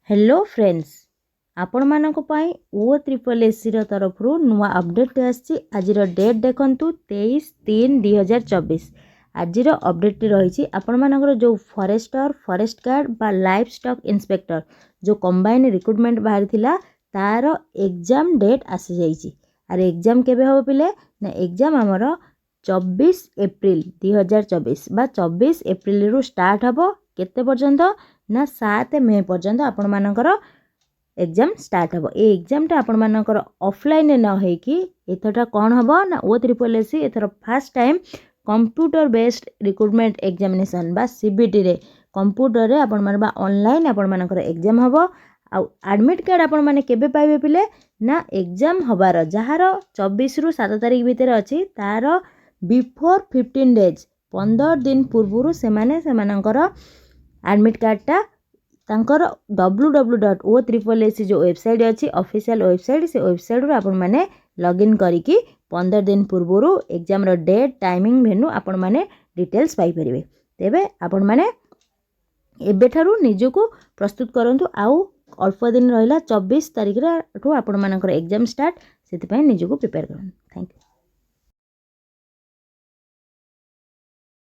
Hello friends आपण मानक पई ओ ट्रिपल एससी रो तरफ रु नुवा अपडेट आछि। आज डेट देखंतु 23/3/2024। आज अपडेट रही आपण मानकर जो फॉरेस्टर फॉरेस्ट गार्ड बा लाइफ स्टॉक इंस्पेक्टर जो कंबाइन रिक्रुटमेंट बाहर थिला तार एग्जाम डेट आसी जाइछि। आर एग्जाम केबे हो पिले ना एग्जाम हमर 24 एप्रिल 2024 बा 24 एप्रिल रु स्टार्ट हबो। केते पर्यंत ना 7 मे पर्यंत आपण मानकर एग्जाम स्टार्ट हबो। ए एग्जामटा आपण मानकर ऑफलाइन न है कि एथटा कोन हबो ना ओ ट्रिपल एससी एथर first time computer based recruitment examination बा सीबीटी रे कंप्यूटर रे आपण माने बा ऑनलाइन आपण मानकर एग्जाम हबो। आ एडमिट कार्ड आपण माने केबे पाइबे पिले ना एग्जाम हबार जहार 24 रु 7 तारिख भीतर अछि तार बिफोर 15 डेज 15 दिन पूर्वरु से माने से मानकर एडमिट कार्डटा तांकर www.o3ssc जो वेबसाइट अच्छी ऑफिशियल वेबसाइट से वेबसाइट रो आपण माने लॉगिन करिकी 15 दिन पूर्वरु एग्जाम रो डेट टाइमिंग भेन्यू आपण माने डिटेल्स पाई परिबे। तेबे आपण माने एबे ठारू निजको प्रस्तुत करंतु। आउ अल्प दिन रहिला 24 तारिख रे आपण मानकर एग्जाम स्टार्ट सेति पय निजको प्रिपेयर करन। Thank you.